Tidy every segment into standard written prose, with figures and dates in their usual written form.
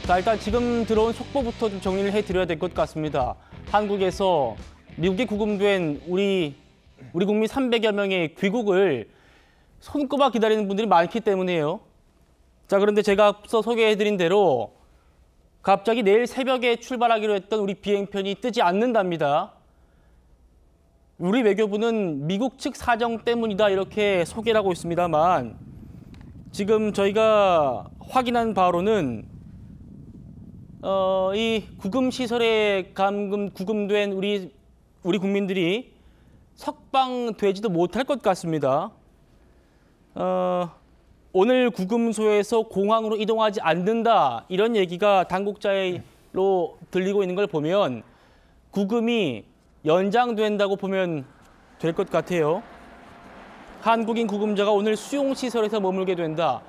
자, 일단 지금 들어온 속보부터 좀 정리를 해드려야 될 것 같습니다. 한국에서 미국에 구금된 우리 국민 300여 명의 귀국을 손꼽아 기다리는 분들이 많기 때문이에요. 자, 그런데 제가 앞서 소개해드린 대로 갑자기 내일 새벽에 출발하기로 했던 우리 비행편이 뜨지 않는답니다. 우리 외교부는 미국 측 사정 때문이다 이렇게 소개를 하고 있습니다만 지금 저희가 확인한 바로는 이 구금 시설에 구금된 우리 국민들이 석방되지도 못할 것 같습니다. 오늘 구금소에서 공항으로 이동하지 않는다 이런 얘기가 당국자로 들리고 있는 걸 보면 구금이 연장된다고 보면 될 것 같아요. 한국인 구금자가 오늘 수용시설에서 머물게 된다.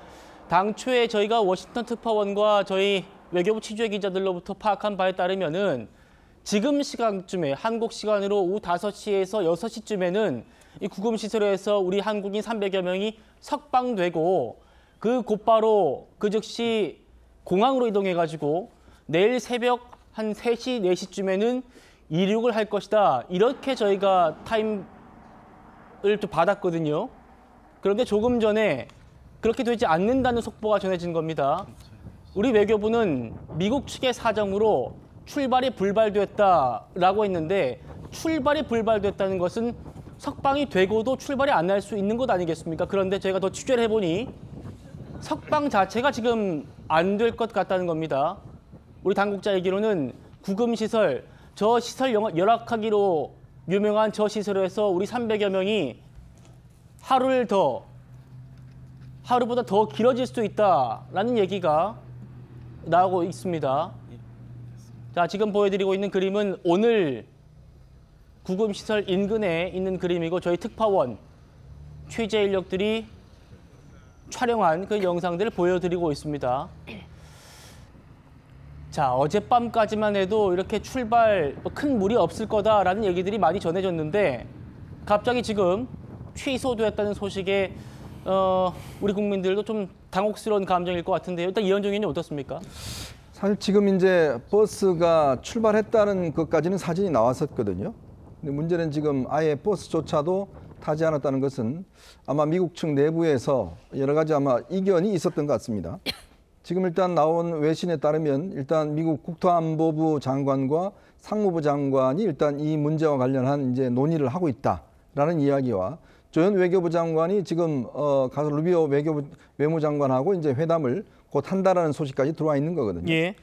당초에 저희가 워싱턴 특파원과 저희 외교부 취재 기자들로부터 파악한 바에 따르면은 지금 시간쯤에 한국 시간으로 오후 5시에서 6시쯤에는 이 구금시설에서 우리 한국인 300여 명이 석방되고 그 곧바로 그 즉시 공항으로 이동해가지고 내일 새벽 한 3시, 4시쯤에는 이륙을 할 것이다. 이렇게 저희가 타임을 또 받았거든요. 그런데 조금 전에 그렇게 되지 않는다는 속보가 전해진 겁니다. 우리 외교부는 미국 측의 사정으로 출발이 불발됐다라고 했는데 출발이 불발됐다는 것은 석방이 되고도 출발이 안 날 수 있는 것 아니겠습니까? 그런데 제가 더 취재를 해보니 석방 자체가 지금 안 될 것 같다는 겁니다. 우리 당국자 얘기로는 구금시설, 저 시설 열악하기로 유명한 저 시설에서 우리 300여 명이 하루보다 더 길어질 수도 있다라는 얘기가 나오고 있습니다. 자, 지금 보여드리고 있는 그림은 오늘 구금시설 인근에 있는 그림이고 저희 특파원, 취재 인력들이 촬영한 그 영상들을 보여드리고 있습니다. 자, 어젯밤까지만 해도 이렇게 출발 큰 무리 없을 거다라는 얘기들이 많이 전해졌는데 갑자기 지금 취소됐다는 소식에 우리 국민들도 좀 당혹스러운 감정일 것 같은데요. 일단 이현정 의원님 어떻습니까? 사실 지금 이제 버스가 출발했다는 것까지는 사진이 나왔었거든요. 근데 문제는 지금 아예 버스조차도 타지 않았다는 것은 아마 미국 측 내부에서 여러 가지 아마 이견이 있었던 것 같습니다. 지금 일단 나온 외신에 따르면 일단 미국 국토안보부 장관과 상무부 장관이 일단 이 문제와 관련한 이제 논의를 하고 있다라는 이야기와 조현 외교부 장관이 지금 가서 루비오 외무장관하고 이제 회담을 곧 한다라는 소식까지 들어와 있는 거거든요. 예.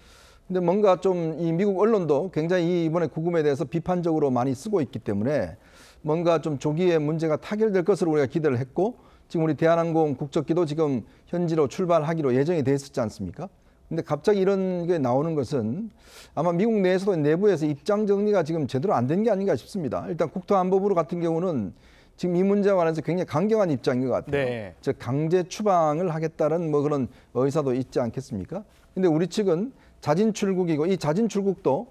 근데 뭔가 좀 이 미국 언론도 굉장히 이번에 구금에 대해서 비판적으로 많이 쓰고 있기 때문에 뭔가 좀 조기에 문제가 타결될 것으로 우리가 기대를 했고 지금 우리 대한항공 국적기도 지금 현지로 출발하기로 예정이 돼 있었지 않습니까? 근데 갑자기 이런 게 나오는 것은 아마 미국 내에서도 내부에서 입장 정리가 지금 제대로 안 된 게 아닌가 싶습니다. 일단 국토안보부 같은 경우는 지금 이 문제와 관해서 굉장히 강경한 입장인 것 같아요. 네. 즉 강제 추방을 하겠다는 뭐 그런 의사도 있지 않겠습니까? 근데 우리 측은 자진 출국이고 이 자진 출국도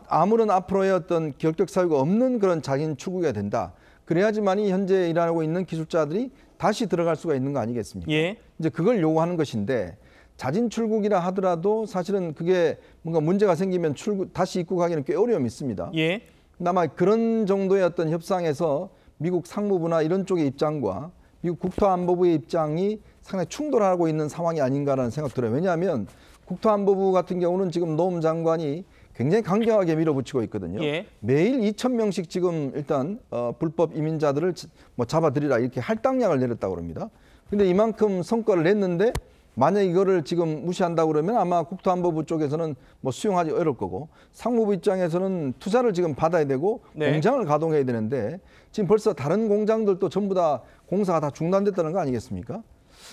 아무런 앞으로의 어떤 결격 사유가 없는 그런 자진 출국이 된다. 그래야지만이 현재 일하고 있는 기술자들이 다시 들어갈 수가 있는 거 아니겠습니까? 예. 이제 그걸 요구하는 것인데 자진 출국이라 하더라도 사실은 그게 뭔가 문제가 생기면 다시 입국하기는 꽤 어려움이 있습니다. 예. 아마 그런 정도의 어떤 협상에서 미국 상무부나 이런 쪽의 입장과 미국 국토안보부의 입장이 상당히 충돌하고 있는 상황이 아닌가라는 생각 들어요. 왜냐하면 국토안보부 같은 경우는 지금 노무 장관이 굉장히 강경하게 밀어붙이고 있거든요. 예. 매일 2,000명씩 지금 일단 불법 이민자들을 뭐 잡아들이라 이렇게 할당량을 내렸다고 합니다. 근데 이만큼 성과를 냈는데 만약 이거를 지금 무시한다고 그러면 아마 국토안보부 쪽에서는 뭐 수용하기 어려울 거고 상무부 입장에서는 투자를 지금 받아야 되고 네. 공장을 가동해야 되는데 지금 벌써 다른 공장들도 전부 다 공사가 다 중단됐다는 거 아니겠습니까?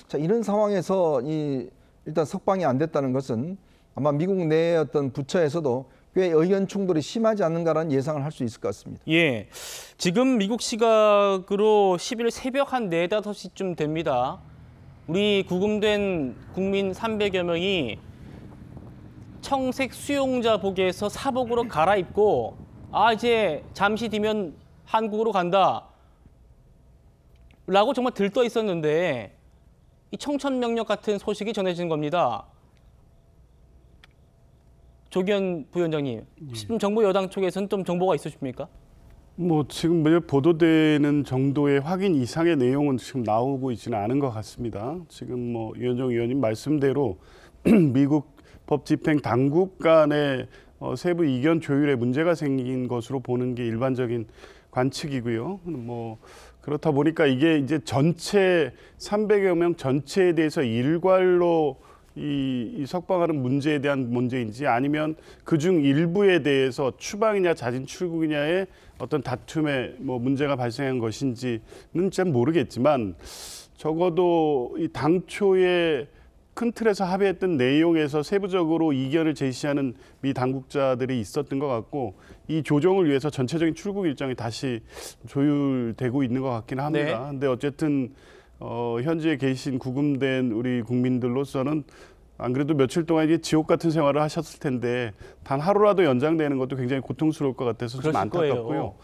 자, 이런 상황에서 일단 석방이 안 됐다는 것은 아마 미국 내의 어떤 부처에서도 꽤 의견 충돌이 심하지 않는가라는 예상을 할 수 있을 것 같습니다. 예, 지금 미국 시각으로 10일 새벽 한 4, 5시쯤 됩니다. 우리 구금된 국민 300여 명이 청색 수용자복에서 사복으로 갈아입고 이제 잠시 뒤면 한국으로 간다 라고 정말 들떠 있었는데 이 청천명력 같은 소식이 전해진 겁니다. 조기현 부위원장님, 지금 정부 여당 쪽에서는 좀 정보가 있으십니까? 뭐 지금 보도되는 정도의 확인 이상의 내용은 지금 나오고 있지는 않은 것 같습니다. 지금 뭐 유현정 의원님 말씀대로 미국 법 집행 당국 간의 세부 이견 조율에 문제가 생긴 것으로 보는 게 일반적인 관측이고요. 뭐 그렇다 보니까 이게 이제 전체 300여 명 전체에 대해서 일괄로 이 석방하는 문제에 대한 문제인지 아니면 그중 일부에 대해서 추방이냐 자진 출국이냐의 어떤 다툼에 뭐 문제가 발생한 것인지는 잘 모르겠지만 적어도 이 당초에 큰 틀에서 합의했던 내용에서 세부적으로 이견을 제시하는 미 당국자들이 있었던 것 같고 이 조정을 위해서 전체적인 출국 일정이 다시 조율되고 있는 것 같긴 합니다. 네. 근데 어쨌든 현지에 계신 구금된 우리 국민들로서는 안 그래도 며칠 동안 이게 지옥 같은 생활을 하셨을 텐데 단 하루라도 연장되는 것도 굉장히 고통스러울 것 같아서 좀 안타깝고요. 거예요.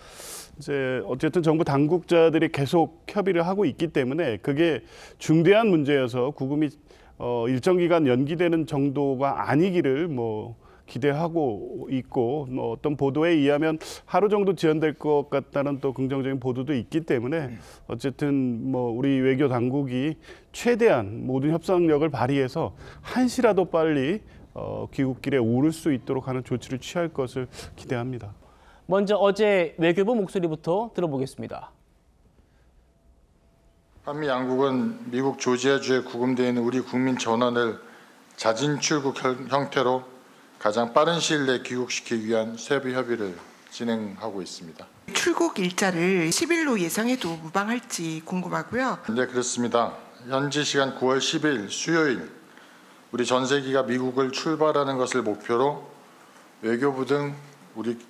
이제 어쨌든 정부 당국자들이 계속 협의를 하고 있기 때문에 그게 중대한 문제여서 구금이 일정 기간 연기되는 정도가 아니기를 뭐 기대하고 있고 뭐 어떤 보도에 의하면 하루 정도 지연될 것 같다는 또 긍정적인 보도도 있기 때문에 어쨌든 뭐 우리 외교 당국이 최대한 모든 협상력을 발휘해서 한시라도 빨리 귀국길에 오를 수 있도록 하는 조치를 취할 것을 기대합니다. 먼저 어제 외교부 목소리부터 들어보겠습니다. 한미 양국은 미국 조지아주에 구금되어 있는 우리 국민 전원을 자진 출국 형태로 가장 빠른 시일 내에 귀국시키기 위한 세부 협의를 진행하고 있습니다. 출국 일자를 10일로 예상해도 무방할지 궁금하고요. 네, 그렇습니다. 현지 시간 9월 10일 수요일 우리 전세기가 미국을 출발하는 것을 목표로 외교부 등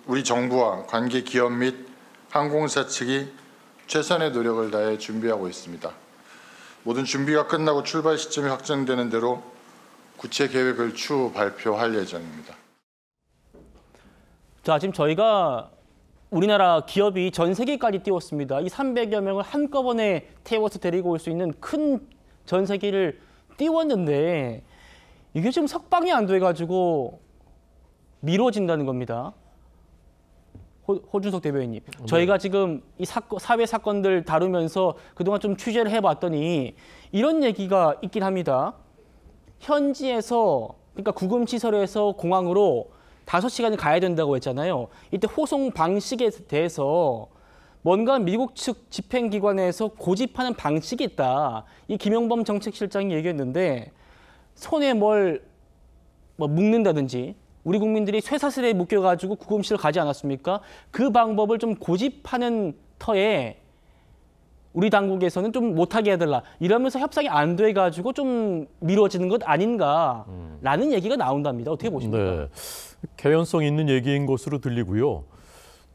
우리 정부와 관계 기업 및 항공사 측이 최선의 노력을 다해 준비하고 있습니다. 모든 준비가 끝나고 출발 시점이 확정되는 대로 구체 계획을 추후 발표할 예정입니다. 자, 지금 저희가 우리나라 기업이 전 세계까지 띄웠습니다. 이 300여 명을 한꺼번에 태워서 데리고 올 수 있는 큰 전세기를 띄웠는데 이게 지금 석방이 안 돼가지고 미뤄진다는 겁니다. 호준석 대변인님, 저희가 지금 이 사회 사건들 다루면서 그동안 좀 취재를 해봤더니 이런 얘기가 있긴 합니다. 현지에서, 그러니까 구금시설에서 공항으로 5시간을 가야 된다고 했잖아요. 이때 호송 방식에 대해서 뭔가 미국 측 집행기관에서 고집하는 방식이 있다. 이 김용범 정책실장이 얘기했는데 손에 뭘 묶는다든지 우리 국민들이 쇠사슬에 묶여가지고 구금시설 가지 않았습니까? 그 방법을 좀 고집하는 터에 우리 당국에서는 좀 못하게 해달라. 이러면서 협상이 안 돼가지고 좀 미뤄지는 것 아닌가라는 얘기가 나온답니다. 어떻게 보십니까? 네, 개연성 있는 얘기인 것으로 들리고요.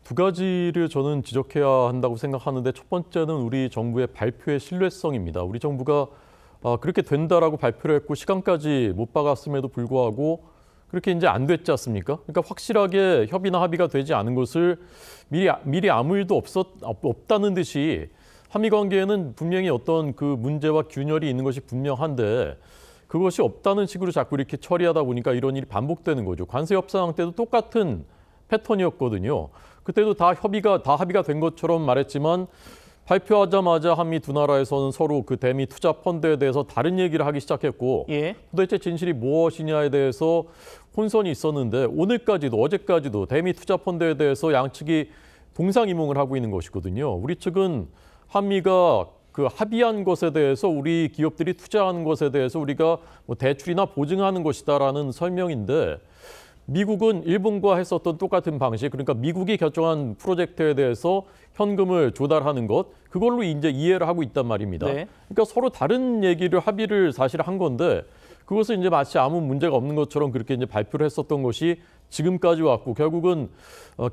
두 가지를 저는 지적해야 한다고 생각하는데 첫 번째는 우리 정부의 발표의 신뢰성입니다. 우리 정부가 그렇게 된다라고 발표를 했고 시간까지 못 박았음에도 불구하고 그렇게 이제 안 됐지 않습니까? 그러니까 확실하게 협의나 합의가 되지 않은 것을 미리 아무 일도 없다는 듯이 한미 관계에는 분명히 어떤 그 문제와 균열이 있는 것이 분명한데 그것이 없다는 식으로 자꾸 이렇게 처리하다 보니까 이런 일이 반복되는 거죠. 관세 협상 때도 똑같은 패턴이었거든요. 그때도 다 합의가 된 것처럼 말했지만 발표하자마자 한미 두 나라에서는 서로 그 대미 투자 펀드에 대해서 다른 얘기를 하기 시작했고 도대체 진실이 무엇이냐에 대해서 혼선이 있었는데 오늘까지도 어제까지도 대미 투자 펀드에 대해서 양측이 동상이몽을 하고 있는 것이거든요. 우리 측은 한미가 그 합의한 것에 대해서 우리 기업들이 투자하는 것에 대해서 우리가 뭐 대출이나 보증하는 것이다라는 설명인데 미국은 일본과 했었던 똑같은 방식, 그러니까 미국이 결정한 프로젝트에 대해서 현금을 조달하는 것, 그걸로 이제 이해를 하고 있단 말입니다. 네. 그러니까 서로 다른 얘기를 합의를 사실 한 건데 그것을 이제 마치 아무 문제가 없는 것처럼 그렇게 이제 발표를 했었던 것이 지금까지 왔고 결국은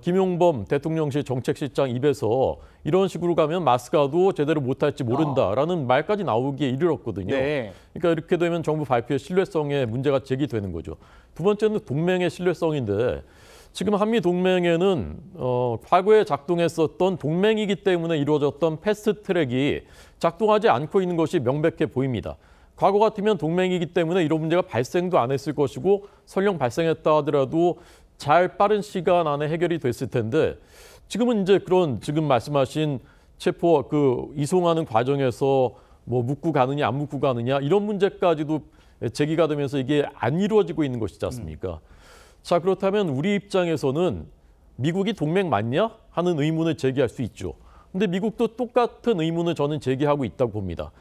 김용범 대통령실 정책실장 입에서 이런 식으로 가면 마스가도 제대로 못할지 모른다라는 말까지 나오기에 이르렀거든요. 네. 그러니까 이렇게 되면 정부 발표의 신뢰성에 문제가 제기되는 거죠. 두 번째는 동맹의 신뢰성인데 지금 한미 동맹에는 과거에 작동했었던 동맹이기 때문에 이루어졌던 패스트트랙이 작동하지 않고 있는 것이 명백해 보입니다. 과거 같으면 동맹이기 때문에 이런 문제가 발생도 안 했을 것이고 설령 발생했다 하더라도 잘 빠른 시간 안에 해결이 됐을 텐데 지금은 이제 그런 지금 말씀하신 체포 이송하는 과정에서 뭐 묻고 가느냐 안 묻고 가느냐 이런 문제까지도 제기가 되면서 이게 안 이루어지고 있는 것이지 않습니까? 자, 그렇다면 우리 입장에서는 미국이 동맹 맞냐 하는 의문을 제기할 수 있죠. 근데 미국도 똑같은 의문을 저는 제기하고 있다고 봅니다.